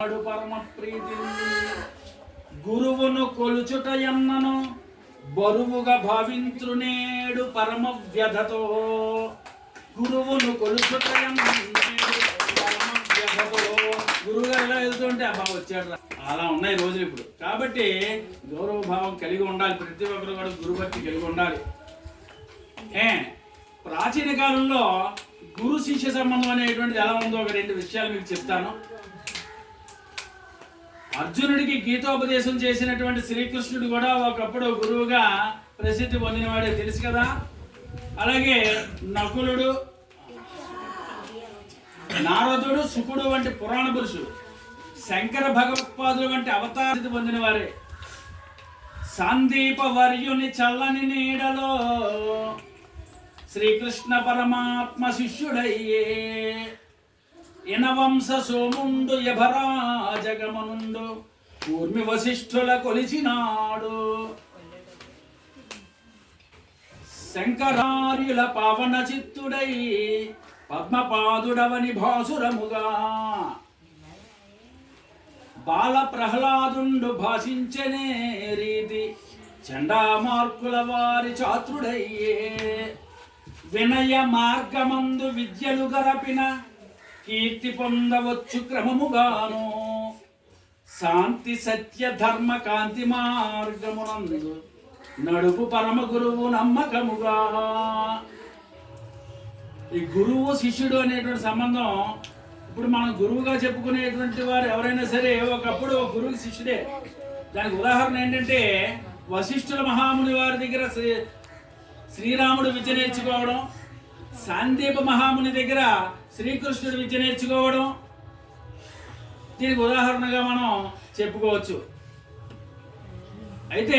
పరమ ప్రీతి గురువును కొలుచుటయన్నను బరువుగా భావించునేడు పరమ వ్యధతో గురువును కొలుచుటయన్నను పరమ వ్యధతో గురువుగారు ఎలా వెళ్తుంటే అబ్బా వచ్చాడు అలా ఉన్నాయి రోజులు ఇప్పుడు. కాబట్టి గౌరవ భావం కలిగి ఉండాలి, ప్రతి ఒక్కరు కూడా గురుభక్తి కలిగి ఉండాలి. ప్రాచీన కాలంలో గురు శిష్య సంబంధం అనేటువంటిది ఎలా ఉందో ఒక రెండు విషయాలు మీకు చెప్తాను. అర్జునుడికి గీతోపదేశం చేసినటువంటి శ్రీకృష్ణుడు కూడా ఒకప్పుడు గురువుగా ప్రసిద్ధి పొందినవాడే, తెలుసు కదా. అలాగే నకులుడు, నారదుడు, శుకుడు వంటి పురాణ పురుషుడు, శంకర భగవత్పాదులు వంటి అవతారిత పొందిన వారే. సందీప వర్యుని చల్లని నీడలో శ్రీకృష్ణ పరమాత్మ శిష్యుడయ్యే ఇనవంశ సోముండు యభరాజగమనుండు కూర్మి వశిష్ఠుల కొలిచినాడు. శంకరార్యుల పావన చిత్తుడై పద్మపాదుడవని భాసురముగా బాల ప్రహ్లాదుండు భాషించనే రీతి చండామార్కుల వారి చాతుడయ్యే వినయ మార్గమందు విద్యలు గరపిన కీర్తి పొందవచ్చు క్రమముగాను శాంతి సత్య ధర్మ కాంతి మార్గమునందు నడుపు పరమ గురువు నమ్మకముగా. ఈ గురువు శిష్యుడు అనేటువంటి సంబంధం ఇప్పుడు మనం గురువుగా చెప్పుకునేటువంటి వారు ఎవరైనా సరే ఒకప్పుడు గురువు శిష్యుడే. దానికి ఉదాహరణ ఏంటంటే వశిష్ఠుల మహాముని వారి దగ్గర శ్రీరాముడు విద్య నేర్చుకోవడం, సాందీప మహాముని దగ్గర శ్రీకృష్ణుడు విద్య నేర్చుకోవడం దీనికి ఉదాహరణగా మనం చెప్పుకోవచ్చు. అయితే